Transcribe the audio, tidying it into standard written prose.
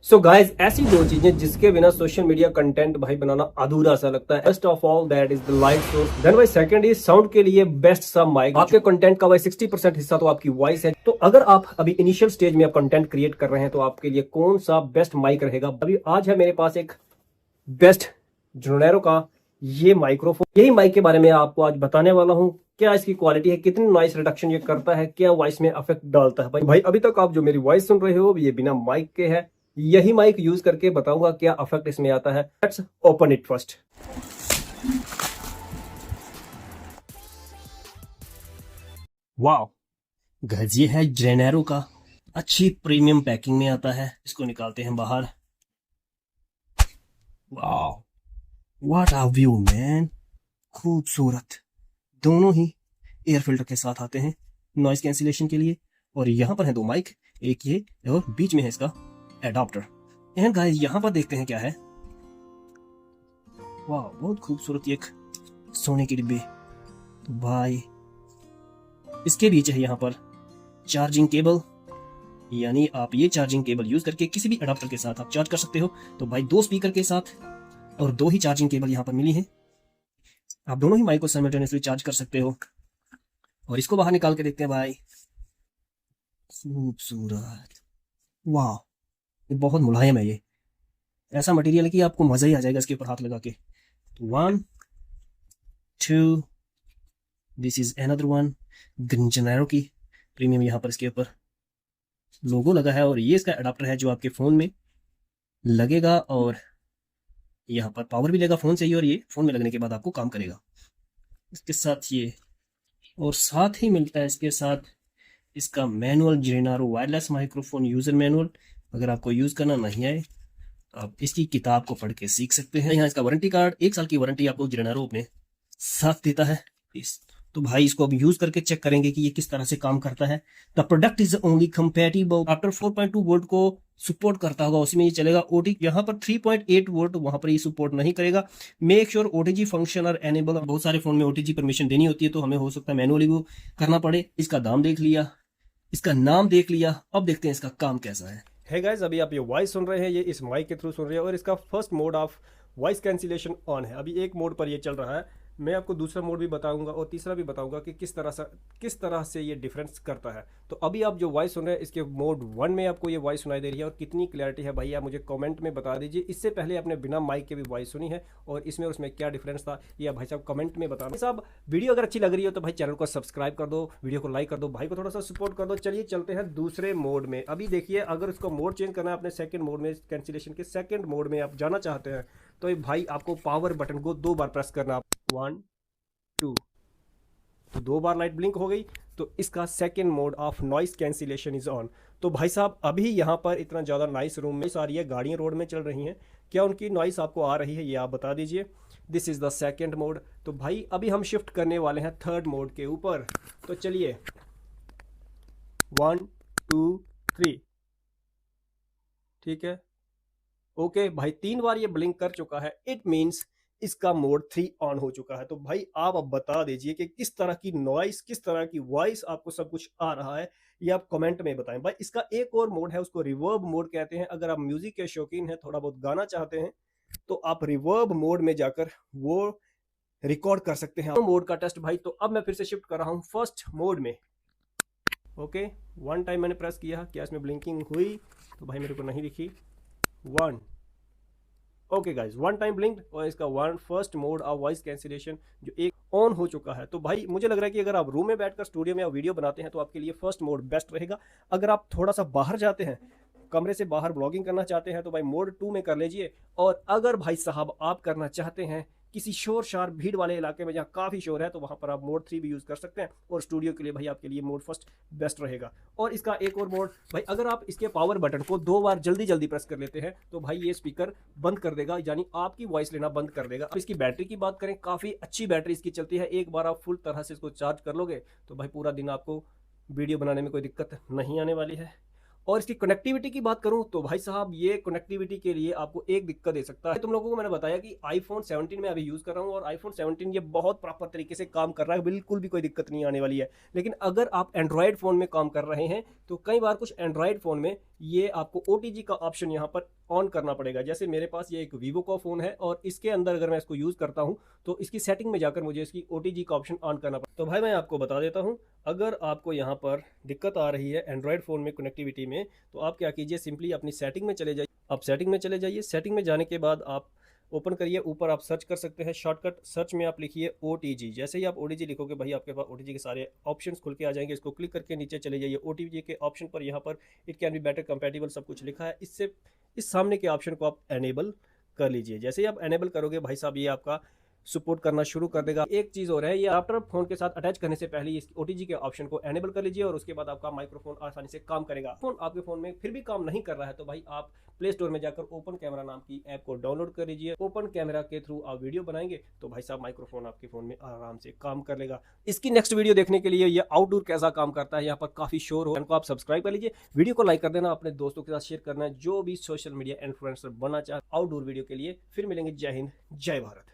So guys ऐसी दो चीजें जिसके बिना सोशल मीडिया कंटेंट भाई बनाना अधूरा सा लगता है। First of all that is the light source, then भाई सेकंड इज साउंड के लिए बेस्ट सा माइक। आपके कंटेंट का भाई 60% हिस्सा तो आपकी वॉइस है। तो अगर आप अभी इनिशियल स्टेज में आप कंटेंट क्रिएट कर रहे हैं तो आपके लिए कौन सा बेस्ट माइक रहेगा। अभी आज है मेरे पास एक बेस्ट जोनेरो का ये माइक्रोफोन। यही माइक के बारे में आपको आज बताने वाला हूँ। क्या इसकी क्वालिटी है, कितनी नॉइस रिडक्शन ये करता है, क्या वॉइस में इफेक्ट डालता है। भाई अभी तक आप जो मेरी वॉइस सुन रहे हो ये बिना माइक के है। यही माइक यूज करके बताऊंगा क्या इफेक्ट इसमें आता है। Let's open it first. Wow guys, ये है जेनेरो का, अच्छी प्रीमियम पैकिंग में आता है। इसको निकालते हैं बाहर। Wow what a view man, खूबसूरत। दोनों ही एयर फिल्टर के साथ आते हैं नॉइस कैंसिलेशन के लिए। और यहाँ पर है दो माइक, एक ये और बीच में है इसका एडाप्टर। एंड गाइस यहाँ पर देखते हैं क्या है। वाह बहुत खूबसूरत एक सोने की डिब्बी। तो भाई इसके बीच है यहाँ पर चार्जिंग केबल, यानी आप ये चार्जिंग केबल यूज करके किसी भी एडाप्टर के साथ आप चार्ज कर सकते हो। तो भाई दो स्पीकर के साथ और दो ही चार्जिंग केबल यहाँ पर मिली है। आप दोनों ही माइक को साइमल्टेनियसली चार्ज कर सकते हो। और इसको बाहर निकाल के देखते हैं भाई। खूबसूरत, वाह ये बहुत मुलायम है। ये ऐसा मटेरियल है कि आपको मजा ही आ जाएगा इसके ऊपर हाथ लगा के। तो 1 2 this is another one, Janeiro की प्रीमियम। यहाँ पर इसके ऊपर लोगो लगा है और ये इसका अडाप्टर है जो आपके फोन में लगेगा। और यहाँ पर पावर भी लेगा फोन से ही, और ये फोन में लगने के बाद आपको काम करेगा। इसके साथ ये, और साथ ही मिलता है इसके साथ इसका manual, Janeiro wireless microphone user manual. अगर आपको यूज करना नहीं आए तो आप इसकी किताब को पढ़ के सीख सकते हैं। यहाँ इसका वारंटी कार्ड, 1 साल की वारंटी आपको जेनेरो अपने साथ देता है। तो भाई इसको अब यूज करके चेक करेंगे कि ये किस तरह से काम करता है। The product is only compatible after 4.2 volt को सपोर्ट करता होगा, उसी में ये चलेगा। ओटी यहाँ पर 3.8 वोल्ट वहां पर ये सपोर्ट नहीं करेगा। मेक श्योर ओटीजी फंक्शन और एनेबल। बहुत सारे फोन में ओटीजी परमिशन देनी होती है, तो हमें हो सकता है मैनुअली वो करना पड़े। इसका दाम देख लिया, इसका नाम देख लिया, अब देखते हैं इसका काम कैसा है। है गाइज, अभी आप ये वॉइस सुन रहे हैं, ये इस माइक के थ्रू सुन रहे हैं और इसका first mode of voice cancellation on है। अभी एक मोड पर ये चल रहा है। मैं आपको दूसरा मोड भी बताऊंगा और तीसरा भी बताऊंगा कि किस तरह से ये डिफरेंस करता है। तो अभी आप जो वॉइस सुन रहे हैं इसके मोड 1 में आपको ये वॉइस सुनाई दे रही है, और कितनी क्लैरिटी है भाई आप मुझे कमेंट में बता दीजिए। इससे पहले आपने बिना माइक के भी वॉइस सुनी है और इसमें और उसमें क्या डिफरेंस था ये आप भाई साहब कमेंट में बताना। साहब वीडियो अगर अच्छी लग रही हो तो भाई चैनल को सब्सक्राइब कर दो, वीडियो को लाइक कर दो, भाई को थोड़ा सा सपोर्ट कर दो। चलिए चलते हैं दूसरे मोड में। अभी देखिए, अगर उसको मोड चेंज करना है अपने सेकंड मोड में, कैंसिलेशन के सेकंड मोड में आप जाना चाहते हैं तो ये भाई आपको पावर बटन को 2 बार प्रेस करना। 1 2, तो 2 बार लाइट ब्लिंक हो गई। तो इसका second mode of noise cancellation is on. तो भाई साहब अभी यहाँ पर इतना ज़्यादा नाइस रूम में सारी है, गाड़ियाँ रोड में चल रही हैं, क्या उनकी नॉइस आपको आ रही है ये आप बता दीजिए। This is the second mode. तो भाई अभी हम शिफ्ट करने वाले हैं थर्ड मोड के ऊपर। तो चलिए 1 2 3, ठीक है, ओके भाई 3 बार ये ब्लिंक कर चुका है। इट मीन्स इसका मोड 3 ऑन हो चुका है। तो भाई आप अब बता दीजिए कि किस तरह की नॉइस, किस तरह की वॉइस आपको सब कुछ आ रहा है, ये आप कमेंट में बताएं। भाई इसका एक और मोड है, उसको रिवर्ब मोड कहते हैं। अगर आप म्यूजिक के शौकीन हैं, थोड़ा बहुत गाना चाहते हैं, तो आप रिवर्ब मोड में जाकर वो रिकॉर्ड कर सकते हैं मोड का टेस्ट। भाई तो अब मैं फिर से शिफ्ट कर रहा हूँ फर्स्ट मोड में। ओके 1 टाइम मैंने प्रेस किया, क्या इसमें ब्लिंकिंग हुई? तो भाई मेरे को नहीं दिखी। 1, ओके गाइज 1 टाइम ब्लिंक, और इसका first mode of voice cancellation जो एक ऑन हो चुका है। तो भाई मुझे लग रहा है कि अगर आप रूम में बैठकर स्टूडियो में वीडियो बनाते हैं तो आपके लिए फर्स्ट मोड बेस्ट रहेगा। अगर आप थोड़ा सा बाहर जाते हैं, कमरे से बाहर ब्लॉगिंग करना चाहते हैं, तो भाई मोड 2 में कर लीजिए। और अगर भाई साहब आप करना चाहते हैं किसी शोर शार भीड़ वाले इलाके में जहाँ काफ़ी शोर है, तो वहाँ पर आप मोड 3 भी यूज़ कर सकते हैं। और स्टूडियो के लिए भाई आपके लिए मोड फर्स्ट बेस्ट रहेगा। और इसका एक और मोड भाई, अगर आप इसके पावर बटन को 2 बार जल्दी जल्दी प्रेस कर लेते हैं तो भाई ये स्पीकर बंद कर देगा, यानी आपकी वॉइस लेना बंद कर देगा। अब इसकी बैटरी की बात करें, काफ़ी अच्छी बैटरी इसकी चलती है। एक बार आप फुल तरह से इसको चार्ज कर लोगे तो भाई पूरा दिन आपको वीडियो बनाने में कोई दिक्कत नहीं आने वाली है। और इसकी कनेक्टिविटी की बात करूं तो भाई साहब ये कनेक्टिविटी के लिए आपको एक दिक्कत दे सकता है। तुम लोगों को मैंने बताया कि आईफोन 17 में अभी यूज़ कर रहा हूं और आईफोन 17 ये बहुत प्रॉपर तरीके से काम कर रहा है, बिल्कुल भी कोई दिक्कत नहीं आने वाली है। लेकिन अगर आप एंड्रॉयड फ़ोन में काम कर रहे हैं तो कई बार कुछ एंड्रॉयड फ़ोन में ये आपको OTG का ऑप्शन यहाँ पर ऑन करना पड़ेगा। जैसे मेरे पास ये एक वीवो का फ़ोन है और इसके अंदर अगर मैं इसको यूज़ करता हूँ तो इसकी सेटिंग में जाकर मुझे इसकी OTG का ऑप्शन ऑन करना पड़ेगा। तो भाई मैं आपको बता देता हूँ, अगर आपको यहाँ पर दिक्कत आ रही है एंड्रॉयड फ़ोन में कनेक्टिविटी में, तो आप क्या कीजिए, सिंपली अपनी सेटिंग में चले जाइए। आप सेटिंग में चले जाइए, सेटिंग में जाने के बाद आप ओपन करिए, ऊपर आप सर्च कर सकते हैं, शॉर्टकट सर्च में आप लिखिए OTG। जैसे ही आप OTG लिखोगे भाई आपके पास OTG के सारे ऑप्शंस खुल के आ जाएंगे। इसको क्लिक करके नीचे चले जाइए, OTG के ऑप्शन पर यहाँ पर it can be better compatible सब कुछ लिखा है। इससे इस सामने के ऑप्शन को आप एनेबल कर लीजिए। जैसे ही आप एनेबल करोगे भाई साहब ये आपका सपोर्ट करना शुरू कर देगा। एक चीज़ और है, ये आफ्टर फोन के साथ अटैच करने से पहले इस OTG के ऑप्शन को एनेबल कर लीजिए और उसके बाद आपका माइक्रोफोन आसानी से काम करेगा। फोन आपके फ़ोन में फिर भी काम नहीं कर रहा है तो भाई आप प्ले स्टोर में जाकर ओपन कैमरा नाम की ऐप को डाउनलोड कर लीजिए। ओपन कैमरा के थ्रू आप वीडियो बनाएंगे तो भाई साहब माइक्रोफोन आपके फ़ोन में आराम से काम कर लेगा। इसकी नेक्स्ट वीडियो देखने के लिए ये आउटडोर कैसा काम करता है, यहाँ पर काफ़ी शोर हो, इनको आप सब्सक्राइब कर लीजिए, वीडियो को लाइक कर देना, अपने दोस्तों के साथ शेयर करना है जो भी सोशल मीडिया इन्फ्लुएंसर बनना चाहे आउटडोर वीडियो के लिए। फिर मिलेंगे। जय हिंद, जय भारत।